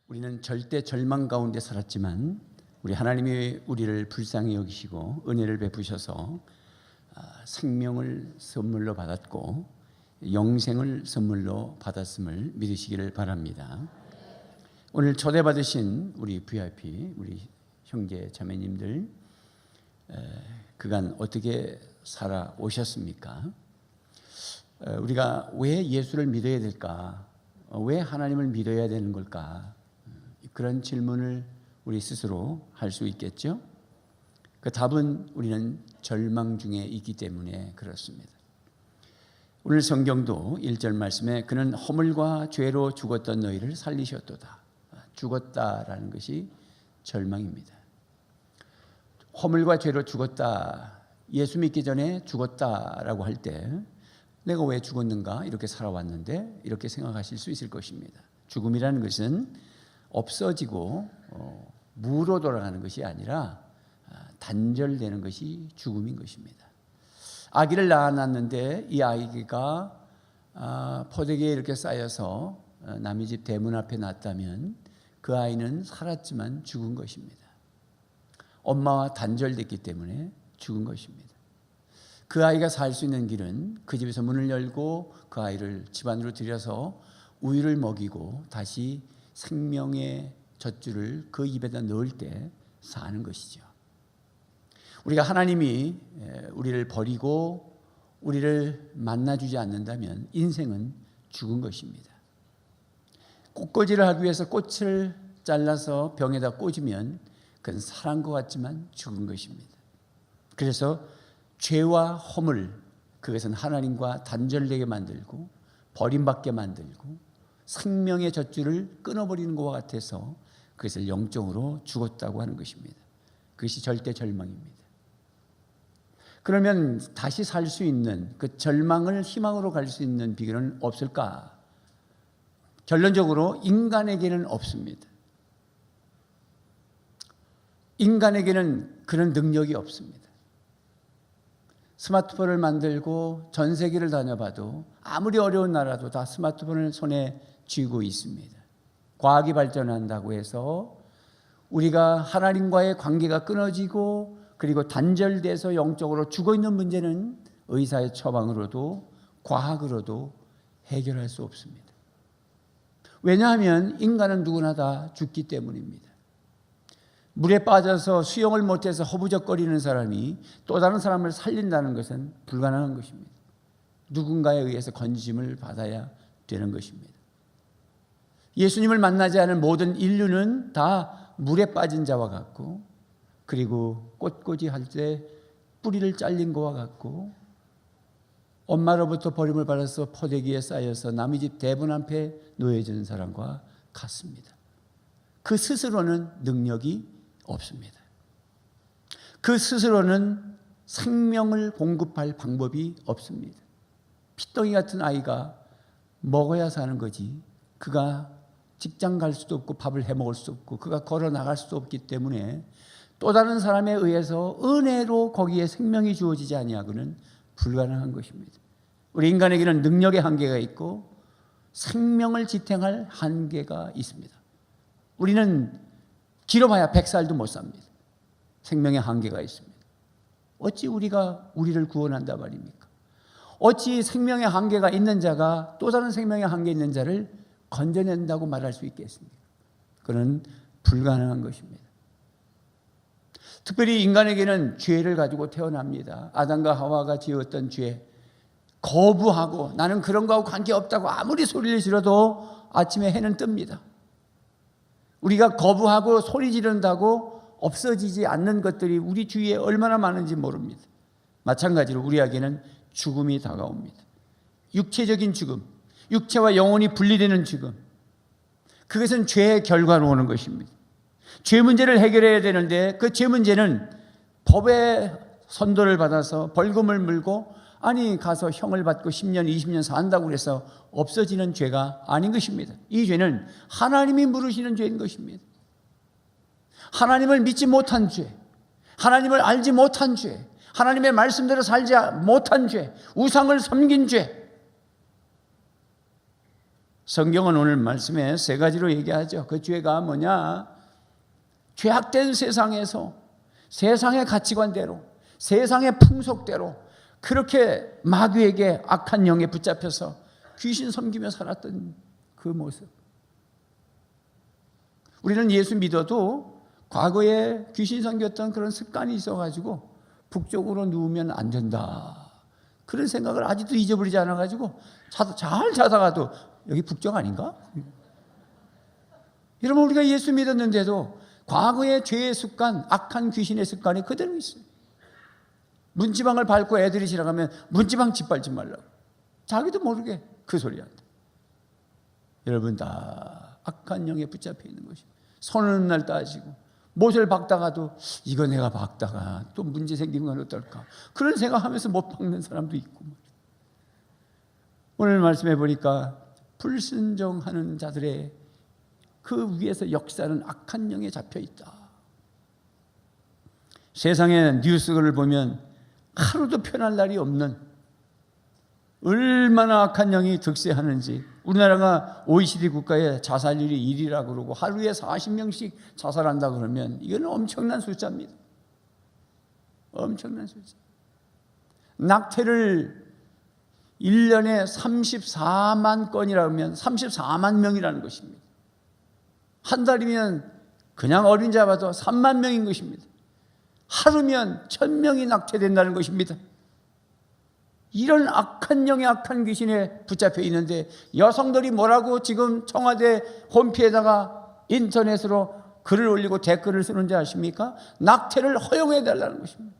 우리는 절대 절망 가운데 살았지만 우리 하나님이 우리를 불쌍히 여기시고 은혜를 베푸셔서 생명을 선물로 받았고 영생을 선물로 받았음을 믿으시기를 바랍니다. 오늘 초대받으신 우리 VIP, 우리 형제 자매님들, 그간 어떻게 살아오셨습니까? 우리가 왜 예수를 믿어야 될까? 왜 하나님을 믿어야 되는 걸까? 그런 질문을 우리 스스로 할 수 있겠죠? 그 답은 우리는 절망 중에 있기 때문에 그렇습니다. 오늘 성경도 1절 말씀에 그는 허물과 죄로 죽었던 너희를 살리셨도다. 죽었다라는 것이 절망입니다. 허물과 죄로 죽었다. 예수 믿기 전에 죽었다라고 할 때 내가 왜 죽었는가? 이렇게 살아왔는데 이렇게 생각하실 수 있을 것입니다. 죽음이라는 것은 없어지고 무로 돌아가는 것이 아니라 단절되는 것이 죽음인 것입니다. 아기를 낳아놨는데 이 아기가 포대기에 이렇게 쌓여서 남의 집 대문 앞에 놨다면 그 아이는 살았지만 죽은 것입니다. 엄마와 단절됐기 때문에 죽은 것입니다. 그 아이가 살 수 있는 길은 그 집에서 문을 열고 그 아이를 집 안으로 들여서 우유를 먹이고 다시 생명의 젖줄을 그 입에다 넣을 때 사는 것이죠. 우리가 하나님이 우리를 버리고 우리를 만나주지 않는다면 인생은 죽은 것입니다. 꽃꽂이를 하기 위해서 꽃을 잘라서 병에다 꽂으면 그건 살한 것 같지만 죽은 것입니다. 그래서 죄와 허물, 그것은 하나님과 단절되게 만들고 버림받게 만들고 생명의 젖줄을 끊어버리는 것과 같아서 그것을 영적으로 죽었다고 하는 것입니다. 그것이 절대 절망입니다. 그러면 다시 살 수 있는 그 절망을 희망으로 갈 수 있는 비결은 없을까? 결론적으로 인간에게는 없습니다. 인간에게는 그런 능력이 없습니다. 스마트폰을 만들고 전 세계를 다녀봐도 아무리 어려운 나라도 다 스마트폰을 손에 쥐고 있습니다. 과학이 발전한다고 해서 우리가 하나님과의 관계가 끊어지고 그리고 단절돼서 영적으로 죽어있는 문제는 의사의 처방으로도 과학으로도 해결할 수 없습니다. 왜냐하면 인간은 누구나 다 죽기 때문입니다. 물에 빠져서 수영을 못해서 허부적거리는 사람이 또 다른 사람을 살린다는 것은 불가능한 것입니다. 누군가에 의해서 건짐을 받아야 되는 것입니다. 예수님을 만나지 않은 모든 인류는 다 물에 빠진 자와 같고 그리고 꽃꽂이 할 때 뿌리를 잘린 것과 같고 엄마로부터 버림을 받아서 포대기에 쌓여서 남의 집 대문 앞에 놓여진 사람과 같습니다. 그 스스로는 능력이 없습니다. 그 스스로는 생명을 공급할 방법이 없습니다. 피덩이 같은 아이가 먹어야 사는 거지 그가 직장 갈 수도 없고 밥을 해 먹을 수도 없고 그가 걸어 나갈 수도 없기 때문에 또 다른 사람에 의해서 은혜로 거기에 생명이 주어지지 아니하고는 불가능한 것입니다. 우리 인간에게는 능력의 한계가 있고 생명을 지탱할 한계가 있습니다. 우리는 길어봐야 100살도 못 삽니다. 생명의 한계가 있습니다. 어찌 우리가 우리를 구원한다 말입니까? 어찌 생명의 한계가 있는 자가 또 다른 생명의 한계 있는 자를 건져낸다고 말할 수 있겠습니까? 그건 불가능한 것입니다. 특별히 인간에게는 죄를 가지고 태어납니다. 아담과 하와가 지었던 죄 거부하고 나는 그런 거하고 관계없다고 아무리 소리를 지르도 아침에 해는 뜹니다. 우리가 거부하고 소리 지른다고 없어지지 않는 것들이 우리 주위에 얼마나 많은지 모릅니다. 마찬가지로 우리에게는 죽음이 다가옵니다. 육체적인 죽음, 육체와 영혼이 분리되는 죽음, 그것은 죄의 결과로 오는 것입니다. 죄 문제를 해결해야 되는데 그 죄 문제는 법의 선도를 받아서 벌금을 물고 아니 가서 형을 받고 10년 20년 산다고 해서 없어지는 죄가 아닌 것입니다. 이 죄는 하나님이 물으시는 죄인 것입니다. 하나님을 믿지 못한 죄, 하나님을 알지 못한 죄, 하나님의 말씀대로 살지 못한 죄, 우상을 섬긴 죄, 성경은 오늘 말씀에 세 가지로 얘기하죠. 그 죄가 뭐냐? 죄악된 세상에서 세상의 가치관대로, 세상의 풍속대로 그렇게 마귀에게 악한 영에 붙잡혀서 귀신 섬기며 살았던 그 모습. 우리는 예수 믿어도 과거에 귀신 섬겼던 그런 습관이 있어가지고 북쪽으로 누우면 안 된다, 그런 생각을 아직도 잊어버리지 않아가지고 잘 자다가도 여기 북쪽 아닌가? 여러분, 우리가 예수 믿었는데도 과거의 죄의 습관, 악한 귀신의 습관이 그대로 있어요. 문지방을 밟고 애들이 지나가면 문지방 짓밟지 말라고, 자기도 모르게 그 소리 한다. 여러분, 다 악한 영에 붙잡혀 있는 것입니다. 손을 날 따지고 못을 박다가도 이거 내가 박다가 또 문제 생기는 건 어떨까, 그런 생각하면서 못 박는 사람도 있고. 오늘 말씀해 보니까 불순종하는 자들의 그 위에서 역사는 악한 영에 잡혀 있다. 세상의 뉴스를 보면 하루도 편할 날이 없는, 얼마나 악한 영이 득세하는지. 우리나라가 OECD 국가의 자살률이 1위라고 그러고 하루에 40명씩 자살한다 그러면 이건 엄청난 숫자입니다. 엄청난 숫자. 낙태를 1년에 34만 건이라고 하면 34만 명이라는 것입니다. 한 달이면 그냥 어린 잡아도 3만 명인 것입니다. 하루면 1000명이 낙태된다는 것입니다. 이런 악한 영의 악한 귀신에 붙잡혀 있는데 여성들이 뭐라고 지금 청와대 홈페이지에다가 인터넷으로 글을 올리고 댓글을 쓰는지 아십니까? 낙태를 허용해 달라는 것입니다.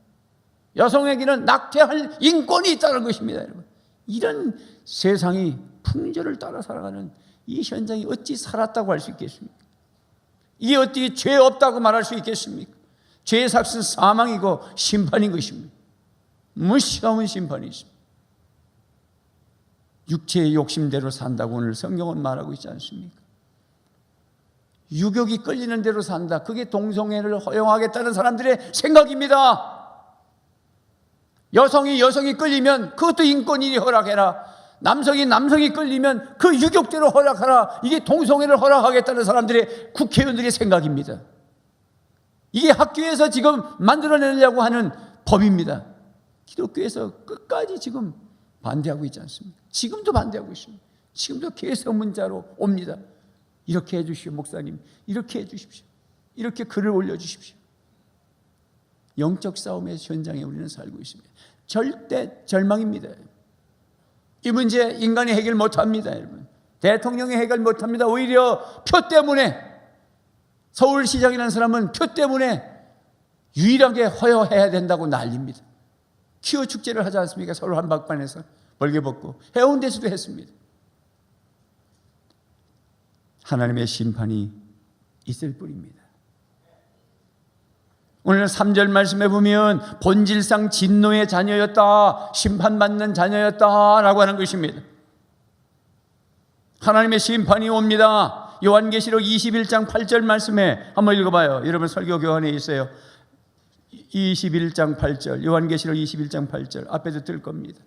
여성에게는 낙태할 인권이 있다는 것입니다. 여러분, 이런 세상이 풍조를 따라 살아가는 이 현장이 어찌 살았다고 할 수 있겠습니까? 이게 어떻게 죄 없다고 말할 수 있겠습니까? 죄의 삭은 사망이고 심판인 것입니다. 무시하는 심판이 있습니다. 육체의 욕심대로 산다고 오늘 성경은 말하고 있지 않습니까? 유격이 끌리는 대로 산다, 그게 동성애를 허용하겠다는 사람들의 생각입니다. 여성이 끌리면 그것도 인권이 허락해라, 남성이 끌리면 그 유격대로 허락하라, 이게 동성애를 허락하겠다는 사람들의 국회의원들의 생각입니다. 이게 학교에서 지금 만들어내려고 하는 법입니다. 기독교에서 끝까지 지금 반대하고 있지 않습니까? 지금도 반대하고 있습니다. 지금도 계속 문자로 옵니다. 이렇게 해주십시오, 목사님. 이렇게 해주십시오. 이렇게 글을 올려주십시오. 영적 싸움의 현장에 우리는 살고 있습니다. 절대 절망입니다. 이 문제 인간이 해결 못합니다. 여러분, 대통령이 해결 못합니다. 오히려 표 때문에, 서울시장이라는 사람은 표 때문에 유일하게 허용해야 된다고 난립니다. 키워 축제를 하지 않습니까? 서울 한복판에서 벌개 벗고, 해운대에서도 했습니다. 하나님의 심판이 있을 뿐입니다. 오늘 3절 말씀에 보면 본질상 진노의 자녀였다, 심판받는 자녀였다라고 하는 것입니다. 하나님의 심판이 옵니다. 요한계시록 21장 8절 말씀에 한번 읽어봐요. 여러분 설교 교환에 있어요. 21장 8절, 요한계시록 21장 8절 앞에도 뜰 겁니다.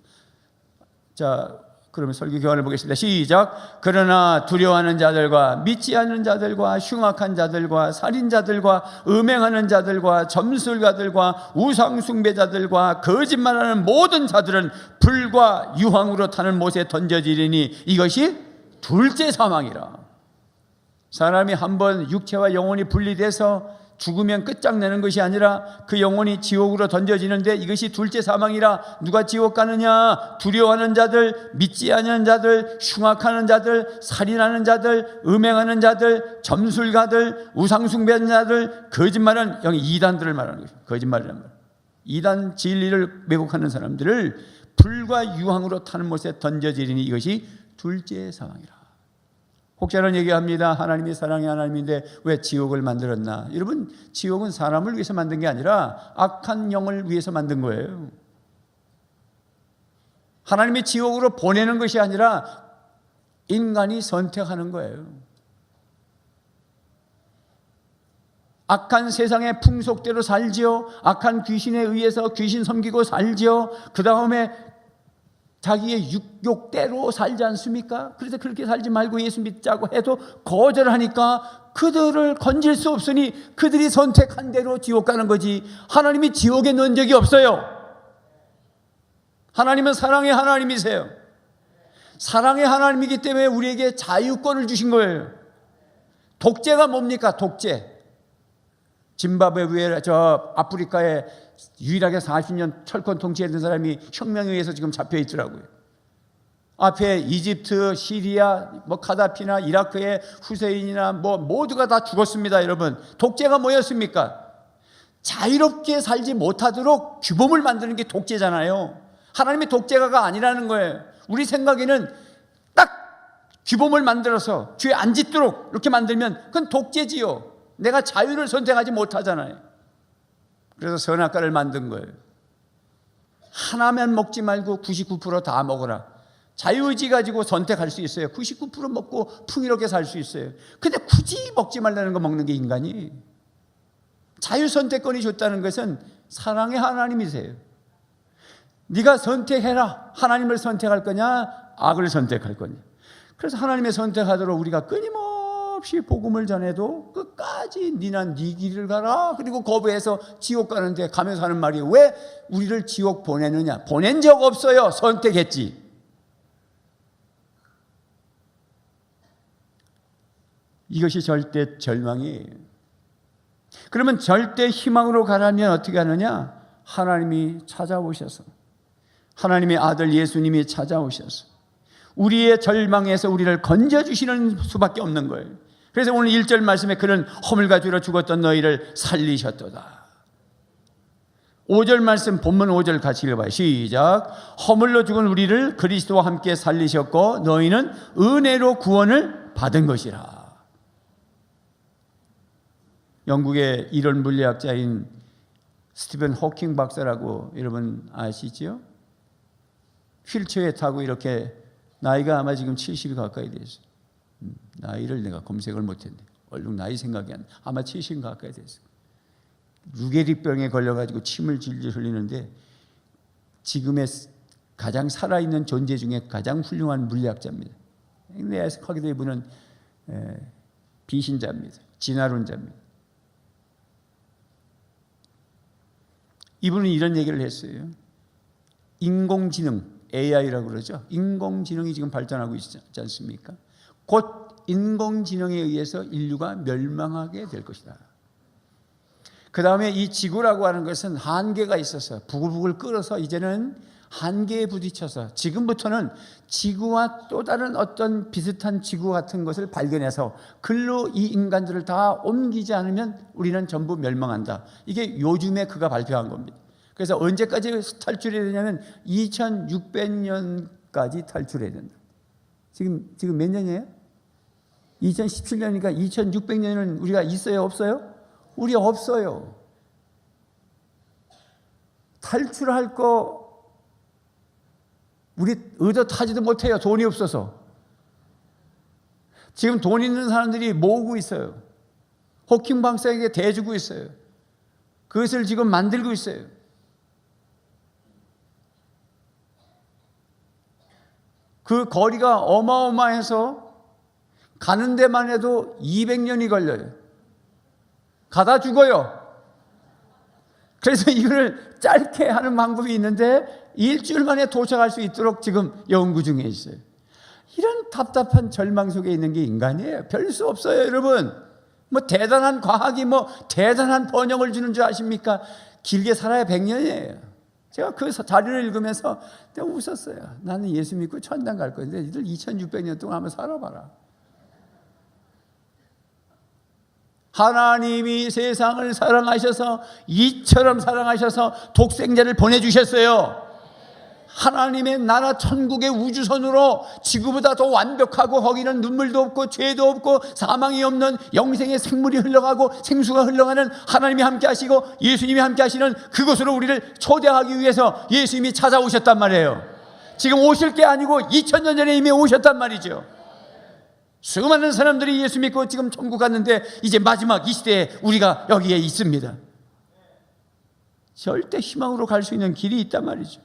자, 그러면 설교 교환을 보겠습니다. 시작. 그러나 두려워하는 자들과 믿지 않는 자들과 흉악한 자들과 살인자들과 음행하는 자들과 점술가들과 우상숭배자들과 거짓말하는 모든 자들은 불과 유황으로 타는 못에 던져지리니 이것이 둘째 사망이라. 사람이 한번 육체와 영혼이 분리돼서 죽으면 끝장내는 것이 아니라 그 영혼이 지옥으로 던져지는데 이것이 둘째 사망이라. 누가 지옥 가느냐? 두려워하는 자들, 믿지 않는 자들, 흉악하는 자들, 살인하는 자들, 음행하는 자들, 점술가들, 우상숭배하는 자들, 거짓말하는, 여기 이단들을 말하는 것입니다. 거짓말이란 말, 이단 진리를 왜곡하는 사람들을 불과 유황으로 타는 못에 던져지리니 이것이 둘째 사망이라. 혹자는 얘기합니다. 하나님이 사랑의 하나님인데 왜 지옥을 만들었나? 여러분, 지옥은 사람을 위해서 만든 게 아니라 악한 영을 위해서 만든 거예요. 하나님이 지옥으로 보내는 것이 아니라 인간이 선택하는 거예요. 악한 세상의 풍속대로 살지요. 악한 귀신에 의해서 귀신 섬기고 살지요. 그 다음에 자기의 육욕대로 살지 않습니까? 그래서 그렇게 살지 말고 예수 믿자고 해도 거절하니까 그들을 건질 수 없으니 그들이 선택한 대로 지옥 가는 거지, 하나님이 지옥에 넣은 적이 없어요. 하나님은 사랑의 하나님이세요. 사랑의 하나님이기 때문에 우리에게 자유권을 주신 거예요. 독재가 뭡니까? 독재. 짐바브웨, 저 아프리카에 유일하게 40년 철권 통치했던 사람이 혁명에 의해서 지금 잡혀 있더라고요. 앞에 이집트, 시리아, 뭐 카다피나 이라크의 후세인이나 뭐 모두가 다 죽었습니다. 여러분, 독재가 뭐였습니까? 자유롭게 살지 못하도록 규범을 만드는 게 독재잖아요. 하나님의 독재가가 아니라는 거예요. 우리 생각에는 딱 규범을 만들어서 죄 안 짓도록 이렇게 만들면 그건 독재지요. 내가 자유를 선택하지 못하잖아요. 그래서 선악과를 만든 거예요. 하나만 먹지 말고 99% 다 먹어라. 자유의지 가지고 선택할 수 있어요. 99% 먹고 풍요롭게 살 수 있어요. 근데 굳이 먹지 말라는 거 먹는 게 인간이. 자유 선택권이 줬다는 것은 사랑의 하나님이세요. 네가 선택해라. 하나님을 선택할 거냐, 악을 선택할 거냐. 그래서 하나님의 선택하도록 우리가 끊임없이 복음을 전해도 끝까지 니나 네 길을 가라. 그리고 거부해서 지옥 가는데 가면서 하는 말이, 왜 우리를 지옥 보내느냐. 보낸 적 없어요. 선택했지. 이것이 절대 절망이에요. 그러면 절대 희망으로 가라면 어떻게 하느냐? 하나님이 찾아오셔서, 하나님의 아들 예수님이 찾아오셔서 우리의 절망에서 우리를 건져주시는 수밖에 없는 거예요. 그래서 오늘 1절 말씀에 그는 허물과 죄로 죽었던 너희를 살리셨도다. 5절 말씀, 본문 5절 같이 읽어봐요. 시작. 허물로 죽은 우리를 그리스도와 함께 살리셨고 너희는 은혜로 구원을 받은 것이라. 영국의 이론 물리학자인 스티븐 호킹 박사라고 여러분 아시죠? 휠체어에 타고 이렇게, 나이가 아마 지금 70이 가까이 됐어요. 나이를 내가 검색을 못했네. 얼른 나이 생각이 안 나. 아마 70 가까이 됐어요. 루게릭병에 걸려가지고 침을 질질 흘리는데 지금의 가장 살아있는 존재 중에 가장 훌륭한 물리학자입니다. 근데 거기도 이분은 비신자입니다. 진화론자입니다. 이분은 이런 얘기를 했어요. 인공지능, AI라고 그러죠. 인공지능이 지금 발전하고 있지 않습니까? 곧 인공지능에 의해서 인류가 멸망하게 될 것이다. 그 다음에 이 지구라고 하는 것은 한계가 있어서 부글부글 끓어서 이제는 한계에 부딪혀서 지금부터는 지구와 또 다른 어떤 비슷한 지구 같은 것을 발견해서 글로 이 인간들을 다 옮기지 않으면 우리는 전부 멸망한다. 이게 요즘에 그가 발표한 겁니다. 그래서 언제까지 탈출해야 되냐면 2600년까지 탈출해야 된다. 지금 몇 년이에요? 2017년이니까 2600년은 우리가 있어요, 없어요? 우리 없어요. 탈출할 거 우리 의도 타지도 못해요. 돈이 없어서. 지금 돈 있는 사람들이 모으고 있어요. 호킹 박사에게 대주고 있어요. 그것을 지금 만들고 있어요. 그 거리가 어마어마해서 가는 데만 해도 200년이 걸려요. 가다 죽어요. 그래서 이걸 짧게 하는 방법이 있는데 일주일 만에 도착할 수 있도록 지금 연구 중에 있어요. 이런 답답한 절망 속에 있는 게 인간이에요. 별 수 없어요, 여러분. 뭐 대단한 과학이 뭐 대단한 번영을 주는 줄 아십니까? 길게 살아야 100년이에요. 제가 그 자료를 읽으면서 내가 웃었어요. 나는 예수 믿고 천당 갈 건데 이들 2600년 동안 한번 살아봐라. 하나님이 세상을 사랑하셔서 이처럼 사랑하셔서 독생자를 보내주셨어요. 하나님의 나라 천국의 우주선으로 지구보다 더 완벽하고 거기는 눈물도 없고 죄도 없고 사망이 없는 영생의 생물이 흘러가고 생수가 흘러가는 하나님이 함께 하시고 예수님이 함께 하시는 그곳으로 우리를 초대하기 위해서 예수님이 찾아오셨단 말이에요. 지금 오실 게 아니고 2000년 전에 이미 오셨단 말이죠. 수많은 사람들이 예수 믿고 지금 천국 갔는데 이제 마지막 이 시대에 우리가 여기에 있습니다. 절대 희망으로 갈 수 있는 길이 있단 말이죠.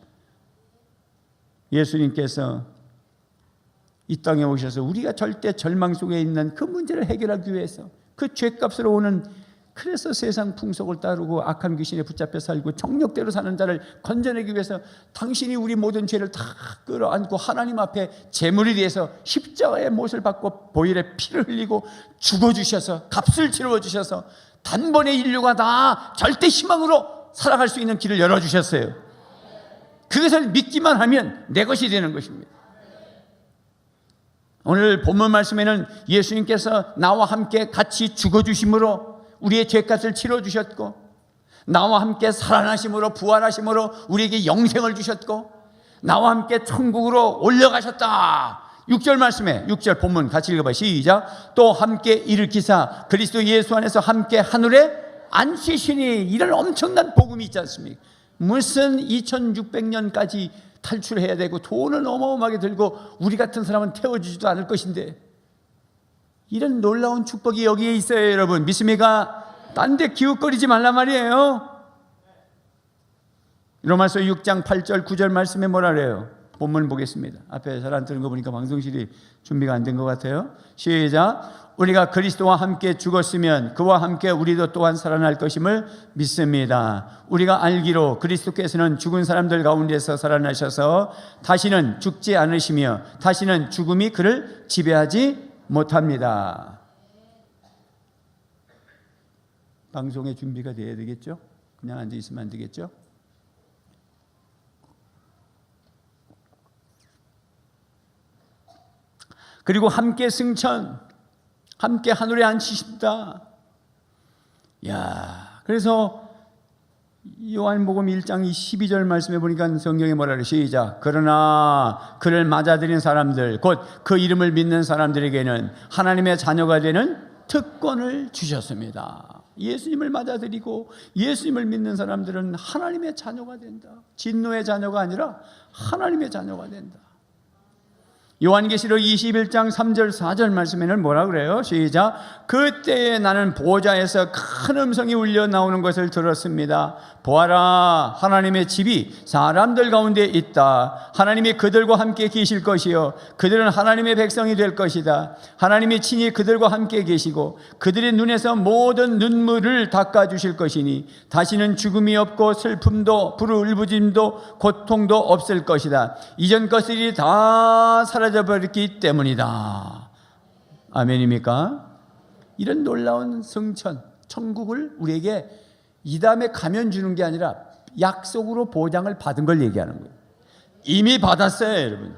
예수님께서 이 땅에 오셔서 우리가 절대 절망 속에 있는 그 문제를 해결하기 위해서 그 죄값으로 오는, 그래서 세상 풍속을 따르고 악한 귀신에 붙잡혀 살고 정욕대로 사는 자를 건져내기 위해서 당신이 우리 모든 죄를 다 끌어안고 하나님 앞에 제물이 돼서 십자가의 못을 받고 보혈의 피를 흘리고 죽어주셔서 값을 치러주셔서 단번에 인류가 다 절대 희망으로 살아갈 수 있는 길을 열어주셨어요. 그것을 믿기만 하면 내 것이 되는 것입니다. 오늘 본문 말씀에는 예수님께서 나와 함께 같이 죽어주심으로 우리의 죄값을 치러주셨고, 나와 함께 살아나심으로 부활하심으로 우리에게 영생을 주셨고, 나와 함께 천국으로 올려가셨다. 6절 말씀에, 6절 본문 같이 읽어봐요. 시작. 또 함께 일으키사 그리스도 예수 안에서 함께 하늘에 앉히시니. 이런 엄청난 복음이 있지 않습니까? 무슨 2600년까지 탈출해야 되고 돈은 어마어마하게 들고 우리 같은 사람은 태워주지도 않을 것인데, 이런 놀라운 축복이 여기에 있어요. 여러분 믿습니까? 딴 데 기웃거리지 말란 말이에요. 로마서 6장 8절 9절 말씀에 뭐라 그래요? 본문 보겠습니다. 앞에 잘 안 뜨는 거 보니까 방송실이 준비가 안 된 것 같아요. 시작. 우리가 그리스도와 함께 죽었으면 그와 함께 우리도 또한 살아날 것임을 믿습니다. 우리가 알기로 그리스도께서는 죽은 사람들 가운데서 살아나셔서 다시는 죽지 않으시며 다시는 죽음이 그를 지배하지 못합니다. 방송의 준비가 돼야 되겠죠? 그냥 앉아 있으면 안 되겠죠? 그리고 함께 승천, 함께 하늘에 앉히십니다. 야, 그래서 요한복음 1장 12절 말씀에 보니까 성경에 뭐라 그래? 시작. 그러나 그를 맞아들인 사람들, 곧 그 이름을 믿는 사람들에게는 하나님의 자녀가 되는 특권을 주셨습니다. 예수님을 맞아들이고 예수님을 믿는 사람들은 하나님의 자녀가 된다. 진노의 자녀가 아니라 하나님의 자녀가 된다. 요한계시록 21장 3절 4절 말씀에는 뭐라 그래요? 시작. 그때에 나는 보좌에서 큰 음성이 울려 나오는 것을 들었습니다. 보아라, 하나님의 집이 사람들 가운데 있다. 하나님이 그들과 함께 계실 것이요 그들은 하나님의 백성이 될 것이다. 하나님이 친히 그들과 함께 계시고 그들의 눈에서 모든 눈물을 닦아주실 것이니 다시는 죽음이 없고 슬픔도 부르짖음도 고통도 없을 것이다. 이전 것들이 다 사라져버렸기 때문이다. 아멘입니까? 이런 놀라운 성천, 천국을 우리에게 이 다음에 가면 주는 게 아니라 약속으로 보장을 받은 걸 얘기하는 거예요. 이미 받았어요, 여러분.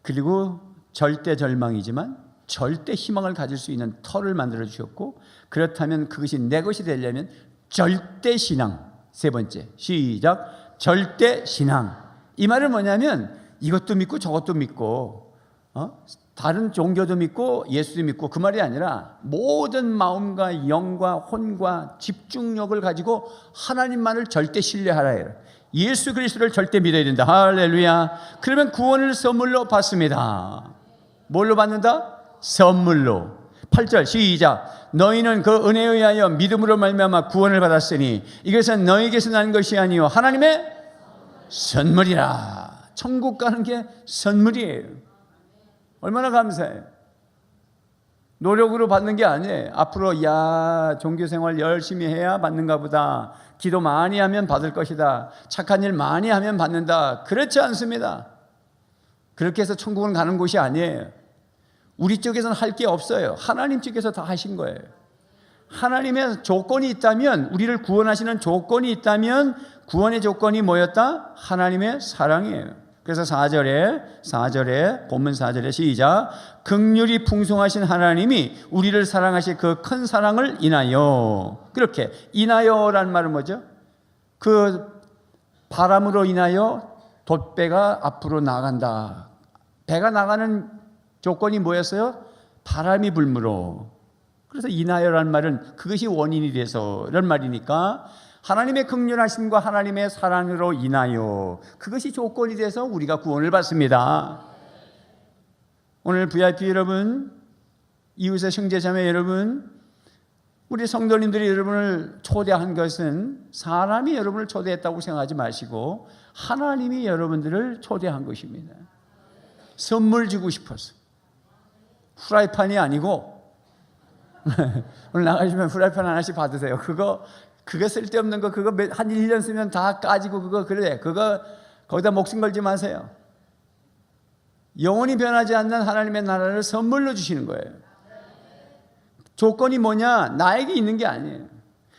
그리고 절대 절망이지만 절대 희망을 가질 수 있는 터를 만들어 주셨고, 그렇다면 그것이 내 것이 되려면 절대 신앙. 세 번째, 시작. 절대 신앙. 이 말은 뭐냐면 이것도 믿고 저것도 믿고 다른 종교도 믿고 예수도 믿고, 그 말이 아니라 모든 마음과 영과 혼과 집중력을 가지고 하나님만을 절대 신뢰하라 해요. 예수 그리스도를 절대 믿어야 된다. 할렐루야. 그러면 구원을 선물로 받습니다. 뭘로 받는다? 선물로. 8절 시작. 너희는 그 은혜에 의하여 믿음으로 말미암아 구원을 받았으니 이것은 너희에게서 난 것이 아니요 하나님의 선물이라. 천국 가는 게 선물이에요. 얼마나 감사해요. 노력으로 받는 게 아니에요. 앞으로 종교생활 열심히 해야 받는가 보다, 기도 많이 하면 받을 것이다, 착한 일 많이 하면 받는다. 그렇지 않습니다. 그렇게 해서 천국은 가는 곳이 아니에요. 우리 쪽에서는 할 게 없어요. 하나님 쪽에서 다 하신 거예요. 하나님의 조건이 있다면, 우리를 구원하시는 조건이 있다면 구원의 조건이 뭐였다? 하나님의 사랑이에요. 그래서 4절에 본문 4절에 시작. 긍휼이 풍성하신 하나님이 우리를 사랑하실 그 큰 사랑을 인하여. 그렇게 인하여란 말은 뭐죠? 그 바람으로 인하여 돛배가 앞으로 나간다. 배가 나가는 조건이 뭐였어요? 바람이 불므로. 그래서 인하여란 말은 그것이 원인이 돼서 이런 말이니까, 하나님의 긍휼하심과 하나님의 사랑으로 인하여, 그것이 조건이 돼서 우리가 구원을 받습니다. 오늘 VIP 여러분, 이웃의 형제자매 여러분, 우리 성도님들이 여러분을 초대한 것은 사람이 여러분을 초대했다고 생각하지 마시고 하나님이 여러분들을 초대한 것입니다. 선물 주고 싶어서. 후라이팬이 아니고 오늘 나가시면 후라이팬 하나씩 받으세요. 그거 쓸데없는 거 그거 한 1년 쓰면 다 까지고 그거 거기다 목숨 걸지 마세요. 영원히 변하지 않는 하나님의 나라를 선물로 주시는 거예요. 조건이 뭐냐? 나에게 있는 게 아니에요.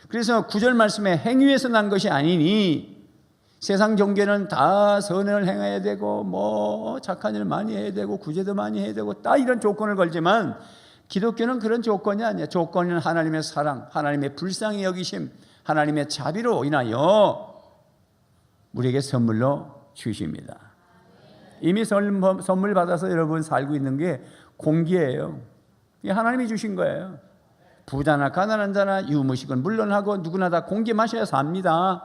그래서 9절 말씀에 행위에서 난 것이 아니니 세상 종교는 다 선을 행해야 되고 뭐 착한 일 많이 해야 되고 구제도 많이 해야 되고 다 이런 조건을 걸지만 기독교는 그런 조건이 아니에요. 조건은 하나님의 사랑, 하나님의 불쌍히 여기심, 하나님의 자비로 인하여 우리에게 선물로 주십니다. 이미 선물 받아서 여러분 살고 있는 게 공기예요. 이게 하나님이 주신 거예요. 부자나 가난한 자나 유무식은 물론하고 누구나 다 공기 마셔야 삽니다.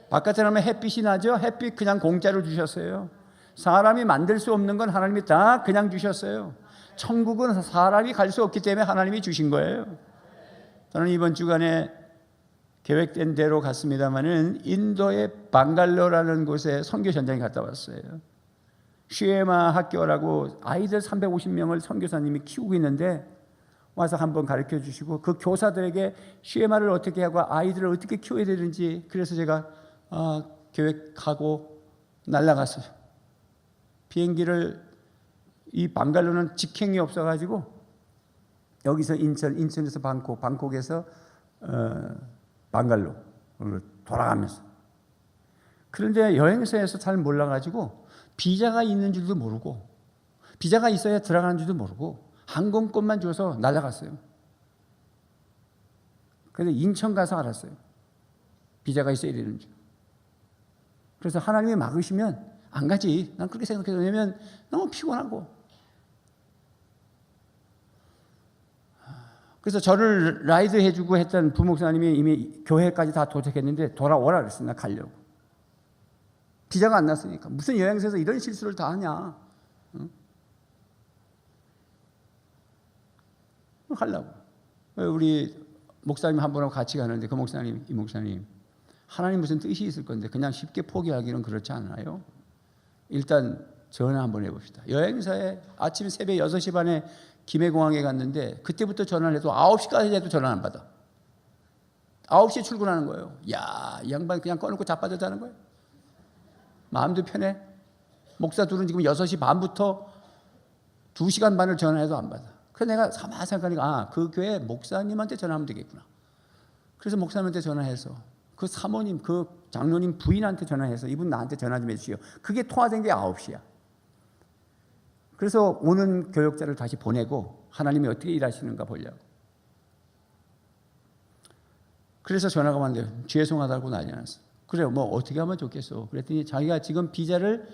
바깥에 나면 햇빛이 나죠. 햇빛 그냥 공짜로 주셨어요. 사람이 만들 수 없는 건 하나님이 다 그냥 주셨어요. 천국은 사람이 갈 수 없기 때문에 하나님이 주신 거예요. 저는 이번 주간에 계획된 대로 갔습니다마는 인도의 방갈로라는 곳에 선교 현장에 갔다 왔어요. 슈에마 학교라고 아이들 350명을 선교사님이 키우고 있는데 와서 한번 가르쳐 주시고 그 교사들에게 슈에마를 어떻게 하고 아이들을 어떻게 키워야 되는지 그래서 제가 계획하고 날아갔어요. 비행기를 이 방갈로는 직행이 없어가지고 여기서 인천에서 방콕에서 방갈로로 돌아가면서 그런데 여행사에서 잘 몰라가지고 비자가 있는 줄도 모르고 비자가 있어야 들어가는 줄도 모르고 항공권만 줘서 날아갔어요. 그래서 인천 가서 알았어요. 비자가 있어야 되는 줄. 그래서 하나님이 막으시면 안 가지. 난 그렇게 생각해요. 왜냐면 너무 피곤하고. 그래서 저를 라이드 해주고 했던 부목사님이 이미 교회까지 다 도착했는데 돌아오라 그랬어요. 나 가려고. 비자가 안 났으니까. 무슨 여행사에서 이런 실수를 다 하냐. 응? 가려고. 우리 목사님 한 분하고 같이 가는데 그 목사님, 이 목사님 하나님 무슨 뜻이 있을 건데 그냥 쉽게 포기하기는 그렇지 않아요. 일단 전화 한번 해봅시다. 여행사에 아침 새벽 6시 반에 김해공항에 갔는데 그때부터 전화를 해도 9시까지 해도 전화 안 받아. 9시에 출근하는 거예요. 야, 이 양반 그냥 꺼놓고 자빠져 자는 거예요. 마음도 편해. 목사 둘은 지금 6시 반부터 2시간 반을 전화해도 안 받아. 그래서 내가 가만히 생각하니까 그 교회 목사님한테 전화하면 되겠구나. 그래서 목사님한테 전화해서 그 사모님, 그 장로님 부인한테 전화해서 이분 나한테 전화 좀 해주시오. 그게 통화된 게 9시야. 그래서 오는 교역자를 다시 보내고 하나님이 어떻게 일하시는가 보려고. 그래서 전화가 왔는데 죄송하다고 난리 났어. 그래요. 뭐 어떻게 하면 좋겠어. 그랬더니 자기가 지금 비자를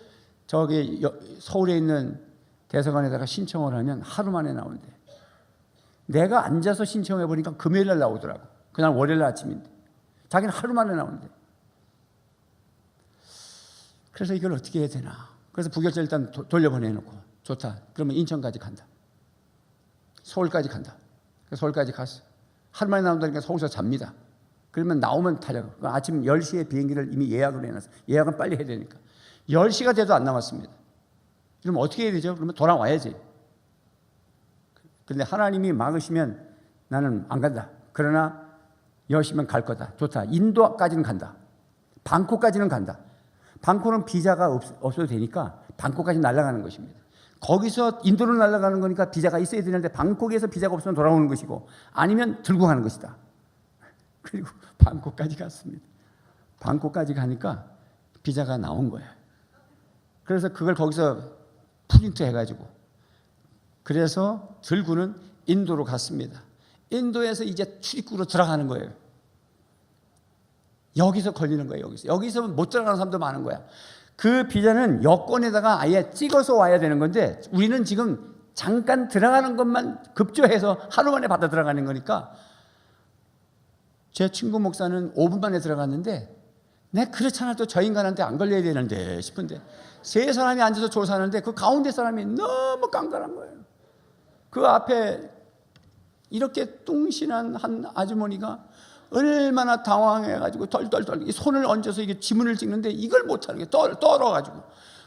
저기 서울에 있는 대사관에다가 신청을 하면 하루 만에 나온대. 내가 앉아서 신청해 보니까 금요일 날 나오더라고. 그날 월요일 아침인데. 자기는 하루 만에 나온대. 그래서 이걸 어떻게 해야 되나. 그래서 부결자 일단 돌려보내놓고 좋다. 그러면 인천까지 간다. 서울까지 간다. 그래서 서울까지 갔어. 하루 만에 나온다니까 서울서 잡니다. 그러면 나오면 타려고. 아침 10시에 비행기를 이미 예약을 해놨어. 예약은 빨리 해야 되니까. 10시가 돼도 안 나왔습니다. 그럼 어떻게 해야 되죠? 그러면 돌아와야지. 그런데 하나님이 막으시면 나는 안 간다. 그러나 여시면 갈 거다. 좋다. 인도까지는 간다. 방콕까지는 간다. 방콕은 비자가 없어도 되니까 방콕까지 날아가는 것입니다. 거기서 인도로 날아가는 거니까 비자가 있어야 되는데 방콕에서 비자가 없으면 돌아오는 것이고 아니면 들고 가는 것이다. 그리고 방콕까지 갔습니다. 방콕까지 가니까 비자가 나온 거예요. 그래서 그걸 거기서 프린트 해가지고 그래서 들고는 인도로 갔습니다. 인도에서 이제 출입국으로 들어가는 거예요. 여기서 걸리는 거예요. 여기서 못 들어가는 사람도 많은 거야. 그 비자는 여권에다가 아예 찍어서 와야 되는 건데 우리는 지금 잠깐 들어가는 것만 급조해서 하루 만에 받아 들어가는 거니까 제 친구 목사는 5분 만에 들어갔는데 내가 그렇잖아. 또 저 인간한테 안 걸려야 되는데 싶은데 세 사람이 앉아서 조사하는데 그 가운데 사람이 너무 깡깡한 거예요. 그 앞에 이렇게 뚱신한 한 아주머니가 얼마나 당황해가지고 덜덜덜 손을 얹어서 이게 지문을 찍는데 이걸 못하는 게 떨어가지고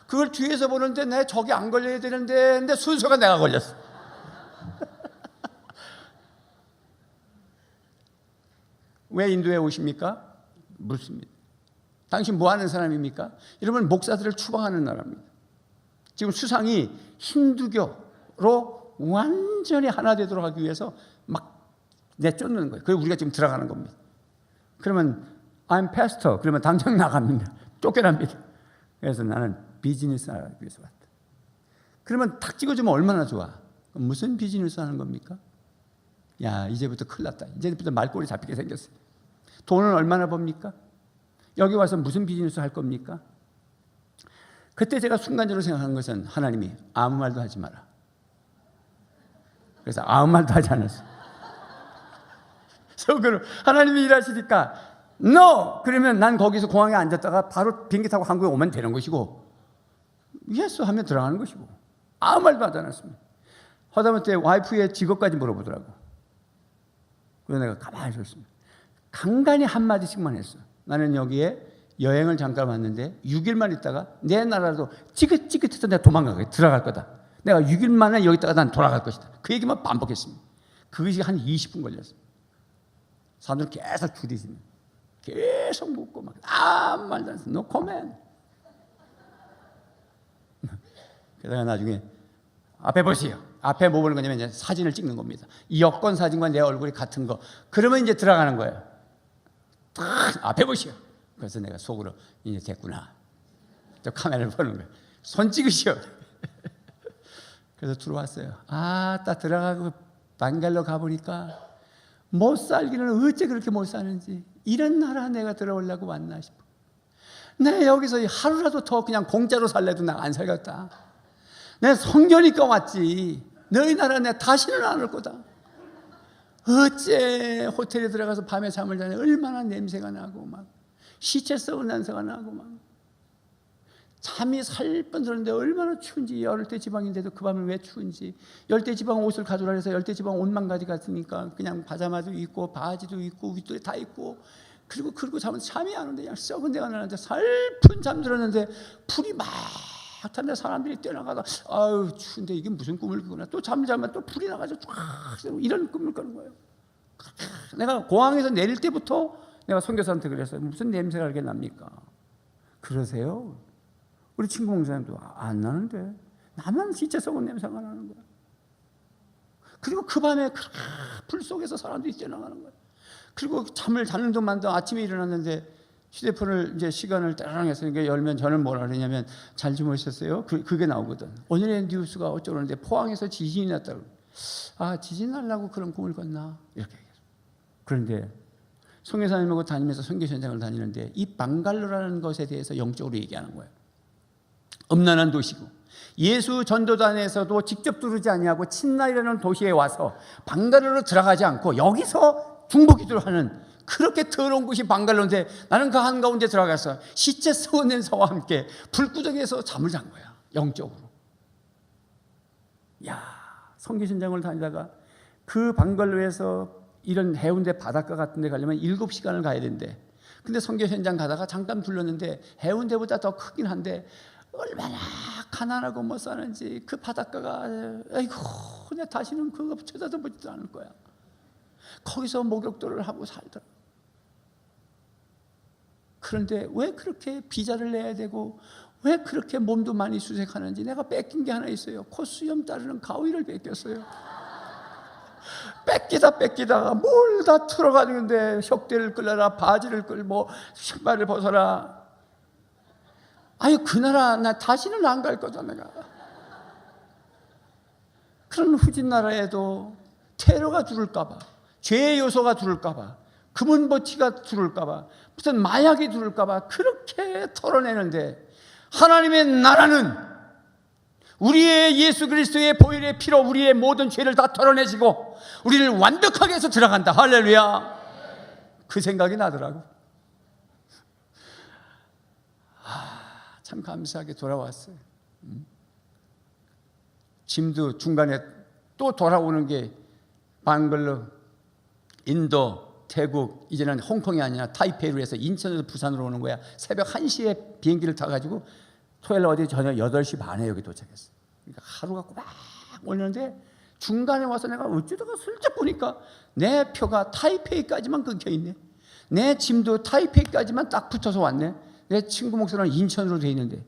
그걸 뒤에서 보는데 내 저기 안 걸려야 되는데 근데 순서가 내가 걸렸어. 왜 인도에 오십니까? 묻습니다. 당신 뭐 하는 사람입니까? 여러분, 목사들을 추방하는 나라입니다. 지금 수상이 힌두교로 완전히 하나 되도록 하기 위해서 막 내쫓는 거예요. 그래서 우리가 지금 들어가는 겁니다. 그러면 I'm pastor. 그러면 당장 나갑니다. 쫓겨납니다. 그래서 나는 비즈니스 하기 위해서 왔다. 그러면 탁 찍어주면 얼마나 좋아. 무슨 비즈니스 하는 겁니까? 야, 이제부터 큰일 났다. 이제부터 말꼬리 잡히게 생겼어요. 돈은 얼마나 법니까? 여기 와서 무슨 비즈니스 할 겁니까? 그때 제가 순간적으로 생각한 것은 하나님이 아무 말도 하지 마라. 그래서 아무 말도 하지 않았어요. 속으로 하나님이 일하시니까 No! 그러면 난 거기서 공항에 앉았다가 바로 비행기 타고 한국에 오면 되는 것이고 Yes! 하면 들어가는 것이고 아무 말도 하지 않았습니다. 하다못해 와이프의 직업까지 물어보더라고. 그래서 내가 가만히 있었습니다. 간간히 한마디씩만 했어. 나는 여기에 여행을 잠깐 왔는데 6일만 있다가 내 나라도 찌긋찌긋해서 내가 들어갈 거다. 내가 6일 만에 여기 있다가 난 돌아갈 것이다. 그 얘기만 반복했습니다. 그것이 한 20분 걸렸습니다. 사람들 계속 줄이십니다. 계속 묻고 막 아무 말도 안 했어. No comment. 그러다가 나중에 앞에 보세요. 앞에 뭐 보는 거냐면 이제 사진을 찍는 겁니다. 이 여권 사진과 내 얼굴이 같은 거. 그러면 이제 들어가는 거예요. 딱 앞에 보시오. 그래서 내가 속으로 이제 됐구나. 또 카메라를 보는 거예요. 손 찍으시오. 그래서 들어왔어요. 딱 들어가고 방갈로 가보니까 못 살기는 어째 그렇게 못 사는지. 이런 나라 내가 들어오려고 왔나 싶어. 내가 여기서 하루라도 더 그냥 공짜로 살래도 나 안 살겠다. 내가 성교니까 왔지. 너희 나라 내가 다시는 안 올 거다. 어째 호텔에 들어가서 밤에 잠을 자냐. 얼마나 냄새가 나고 막 시체 썩은 냄새가 나고 막 잠이 살뻔 들었는데 얼마나 추운지. 열대 지방인데도 그 밤은 왜 추운지. 열대 지방 옷을 가져라 해서 열대 지방 옷만 가져갔으니까 그냥 파자마도 입고 바지도 입고 윗돌이 다 입고 그리고 자면 잠이 안 오는데 그냥 썩은 데가 나는데 살픈 잠 들었는데 불이 막 타는데 사람들이 뛰어나가다 아유 추운데 이게 무슨 꿈을 꾸나. 또 잠을 자면 또 불이 나가지고 쫙 이런 꿈을 꾸는 거예요. 내가 공항에서 내릴 때부터 내가 선교사한테 그랬어요. 무슨 냄새가 이렇게 납니까? 그러세요? 우리 친구 목사님도 안 나는데 나만 진짜 썩은 냄새가 나는 거야. 그리고 그 밤에 불 속에서 사람들이 뛰어나가는 거야. 그리고 잠을 자는 동안도 아침에 일어났는데 휴대폰을 이제 시간을 따랑 해서 열면 저는 뭐라 그러냐면 잘 주무셨어요? 그게 나오거든. 오늘의 뉴스가 어쩌는데 포항에서 지진이 났다고. 지진 나려고 그런 꿈을 꿨나? 이렇게 얘기해요. 그런데 선교사님하고 다니면서 선교 현장을 다니는데 이 방갈로라는 것에 대해서 영적으로 얘기하는 거예요. 음란한 도시고 예수 전도단에서도 직접 두르지 아니하고 친나이라는 도시에 와서 방갈로로 들어가지 않고 여기서 중보기도를 하는 그렇게 더러운 곳이 방갈로인데 나는 그 한가운데 들어가서 시체 썩은 냄새와 함께 불구덩이에서 잠을 잔 거야. 영적으로. 야, 선교 현장을 다니다가 그 방갈로에서 이런 해운대 바닷가 같은 데 가려면 7시간을 가야 된대. 근데 선교 현장 가다가 잠깐 들렀는데 해운대보다 더 크긴 한데 얼마나 가난하고 못 사는지 그 바닷가가 아이고 내가 다시는 그거 쳐다보지도 않을 거야. 거기서 목욕도를 하고 살더라. 그런데 왜 그렇게 비자를 내야 되고 왜 그렇게 몸도 많이 수색하는지 내가 뺏긴 게 하나 있어요. 콧수염 따르는 가위를 뺏겼어요. 뺏기다가 뭘 다 틀어가지고인데 혁대를 끌어라 바지를 끌고 신발을 벗어라. 아유 그 나라 나 다시는 안 갈 거다 내가. 그런 후진 나라에도 테러가 들을까 봐, 죄의 요소가 들을까 봐, 금은보치가 들을까 봐, 무슨 마약이 들을까 봐 그렇게 털어내는데 하나님의 나라는 우리의 예수 그리스도의 보혈의 피로 우리의 모든 죄를 다 털어내시고 우리를 완벽하게 해서 들어간다. 할렐루야. 그 생각이 나더라고. 참 감사하게 돌아왔어요. 짐도 중간에 또 돌아오는 게 방글루, 인도, 태국, 이제는 홍콩이 아니라 타이페이로 해서 인천에서 부산으로 오는 거야. 새벽 1시에 비행기를 타가지고 토요일 어디 저녁 8시 반에 여기 도착했어. 그러니까 하루가 꼬박 오는데 중간에 와서 내가 어쩌다가 슬쩍 보니까 내 표가 타이페이까지만 끊겨있네. 내 짐도 타이페이까지만 딱 붙어서 왔네. 내 친구 목사는 인천으로 돼 있는데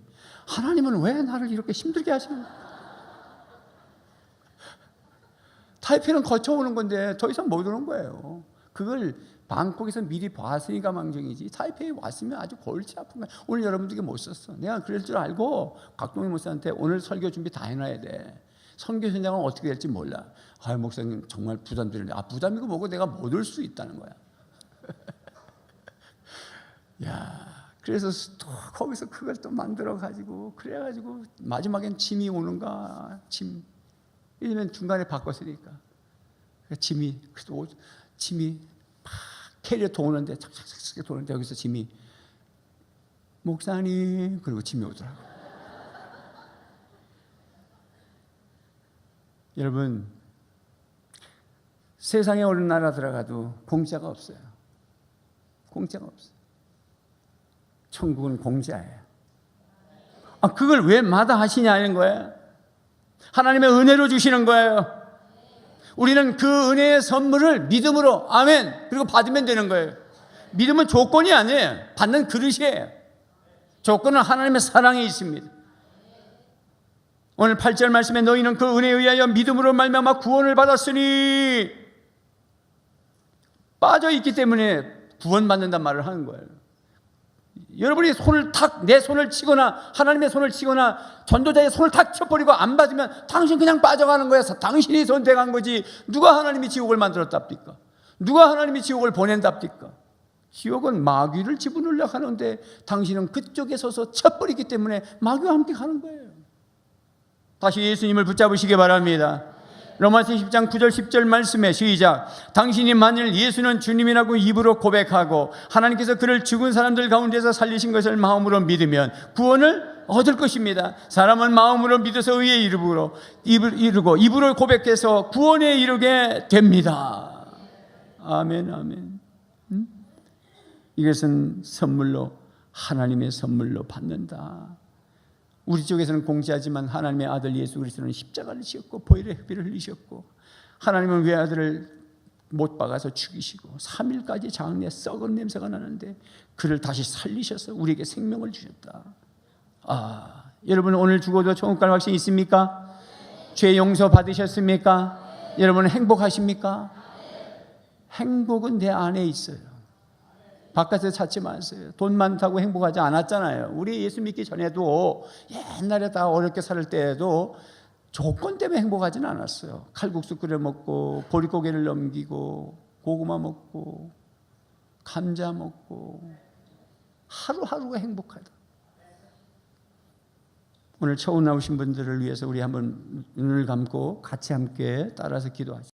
하나님은 왜 나를 이렇게 힘들게 하시는 거야? 타이페이는 거쳐오는 건데 더 이상 못 오는 거예요. 그걸 방콕에서 미리 봤으니까 망정이지. 타이페이 왔으면 아주 골치 아픈 거야. 오늘 여러분들에게 못 썼어. 내가 그럴 줄 알고 각동희 목사한테 오늘 설교 준비 다 해놔야 돼. 선교 현장은 어떻게 될지 몰라. 아유 목사님 정말 부담되는데 부담이고 뭐고 내가 못 올 수 있다는 거야. 야, 그래서 또 거기서 그걸 또 만들어 가지고 그래가지고 마지막엔 짐이 오는가 짐. 왜냐면 중간에 바꿨으니까 짐이 막 캐리어 도는데 착착착착 도는데 여기서 짐이 목사님 그리고 짐이 오더라고. 여러분 세상에 어느 나라 들어가도 공짜가 없어요. 공짜가 없어요. 천국은 공짜예요. 그걸 왜 마다하시냐는 거예요. 하나님의 은혜로 주시는 거예요. 우리는 그 은혜의 선물을 믿음으로 아멘 그리고 받으면 되는 거예요. 믿음은 조건이 아니에요. 받는 그릇이에요. 조건은 하나님의 사랑에 있습니다. 오늘 8절 말씀에 너희는 그 은혜에 의하여 믿음으로 말미암아 구원을 받았으니 빠져 있기 때문에 구원받는단 말을 하는 거예요. 여러분이 내 손을 치거나 하나님의 손을 치거나 전도자의 손을 탁 쳐버리고 안 받으면 당신 그냥 빠져가는 거야. 당신이 선택한 거지. 누가 하나님이 지옥을 만들었답니까? 누가 하나님이 지옥을 보낸답니까? 지옥은 마귀를 집어넣으려 하는데 당신은 그쪽에 서서 쳐버리기 때문에 마귀와 함께 가는 거예요. 다시 예수님을 붙잡으시기 바랍니다. 로마서 10장 9절 10절 말씀에 시작. 당신이 만일 예수는 주님이라고 입으로 고백하고 하나님께서 그를 죽은 사람들 가운데서 살리신 것을 마음으로 믿으면 구원을 얻을 것입니다. 사람은 마음으로 믿어서 의에 이르고 입으로 고백해서 구원에 이르게 됩니다. 아멘 아멘. 이것은 선물로 하나님의 선물로 받는다. 우리 쪽에서는 공짜지만 하나님의 아들 예수 그리스도는 십자가를 지었고 보혈의 혈비를 흘리셨고 하나님은 외아들을 못 박아서 죽이시고 3일까지 장내 썩은 냄새가 나는데 그를 다시 살리셔서 우리에게 생명을 주셨다. 여러분 오늘 죽어도 천국 갈 확신 있습니까? 죄 용서 받으셨습니까? 여러분 행복하십니까? 행복은 내 안에 있어요. 바깥에서 찾지 마세요. 돈 많다고 행복하지 않았잖아요. 우리 예수 믿기 전에도 옛날에 다 어렵게 살 때에도 조건 때문에 행복하지는 않았어요. 칼국수 끓여 먹고 보릿고개를 넘기고 고구마 먹고 감자 먹고 하루하루가 행복하다. 오늘 처음 나오신 분들을 위해서 우리 한번 눈을 감고 같이 함께 따라서 기도하시죠.